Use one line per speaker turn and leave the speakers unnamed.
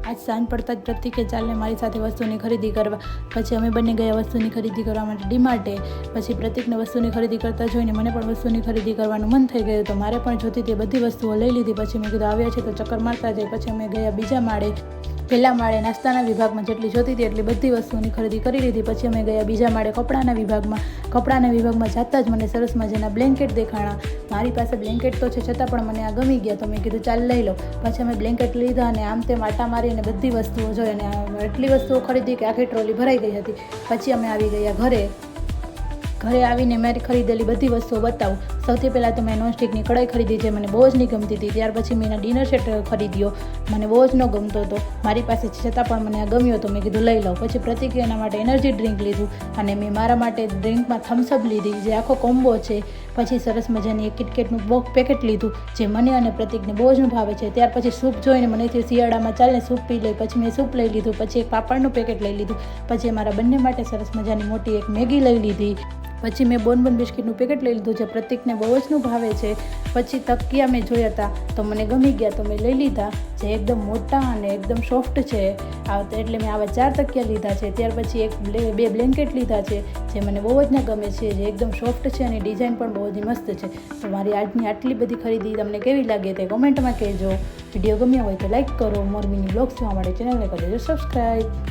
આજ સાંજ પડતા જ પ્રતિકે ચાલને મારી સાથે વસ્તુની ખરીદી કરવા. પછી અમે બંને ગયા વસ્તુની ખરીદી કરવા માટે ડીમાર્ટે. પછી પ્રતિકને વસ્તુની ખરીદી કરતા જોઈને મને પણ વસ્તુની ખરીદી કરવાનું મન થઈ ગયું, તો મારે પણ જોતી તે બધી વસ્તુઓ લઈ લીધી. પછી મેં કીધું આવ્યા છે તો ચક્કર મારતા જાય. પછી અમે ગયા બીજા માળે. પહેલા માળે નાસ્તાના વિભાગમાં જેટલી જોતી હતી એટલી બધી વસ્તુઓની ખરીદી કરી લીધી. પછી અમે ગયા બીજા માળે કપડાના વિભાગમાં. કપડાના વિભાગમાં જતાં જ મને સરસ મજાના બ્લેન્કેટ દેખાણા. મારી પાસે બ્લેન્કેટ તો છે છતાં પણ મને આ ગમી ગયા, તો મેં કીધું ચાલ લઈ લો. પછી અમે બ્લેન્કેટ લીધા અને આમ તેમ આટા મારી અને બધી વસ્તુઓ જોઈ અને એટલી વસ્તુઓ ખરીદી કે આખી ટ્રોલી ભરાઈ ગઈ હતી. પછી અમે આવી ગયા ઘરે. ઘરે આવીને મારી ખરીદેલી બધી વસ્તુઓ બતાવું. સૌથી પહેલાં તો મેં નોનસ્ટિકની કઢાઈ ખરીદી, જે મને બહુ જ નહીં ગમતી હતી. ત્યાર પછી મેં એના ડિનર સેટ ખરીદ્યો, મને બહુ જ ન ગમતો હતો. મારી પાસે છતાં પણ મને આ ગમ્યો, તો મેં કીધું લઈ લઉં. પછી પ્રતિક એના માટે એનર્જી ડ્રિંક લીધું અને મેં મારા માટે ડ્રિંકમાં થમ્સઅપ લીધી, જે આખો કોમ્બો છે. પછી સરસ મજાની એક કિટકેટનું બોક્સ પેકેટ લીધું, જે મને અને પ્રતિકને બહુ જ ભાવે છે. ત્યાર પછી સૂપ જોઈને મને થયું શિયાળામાં ચાલને સૂપ પી લઈ. પછી મેં સૂપ લઈ લીધું. પછી એક પાપડનું પેકેટ લઈ લીધું. પછી અમારા બંને માટે સરસ મજાની મોટી એક મેગી લઈ લીધી. પછી મેં બોનબોન બિસ્કિટનું પેકેટ લઈ લીધું, જે પ્રતિકને બહુ જ ભાવે છે. પછી તકિયા મેં જોયા હતા તો મને ગમી ગયા, તો મેં લઈ લીધા, જે એકદમ મોટા અને એકદમ સોફ્ટ છે. એટલે મેં આવા 4 તકિયા લીધા છે. ત્યાર પછી બે બ્લેન્કેટ લીધા છે, જે મને બહુ જ ગમે છે, જે એકદમ સોફ્ટ છે અને ડિઝાઇન પણ બહુ જ મસ્ત છે. તો મારી આજની આટલી બધી ખરીદી તમને કેવી લાગે તે કોમેન્ટમાં કહેજો. વિડીયો ગમ્યો હોય તો લાઈક કરો. મોર મિની બ્લોગ્સ જોવા માટે ચેનલને કરી દેજો સબસ્ક્રાઈબ.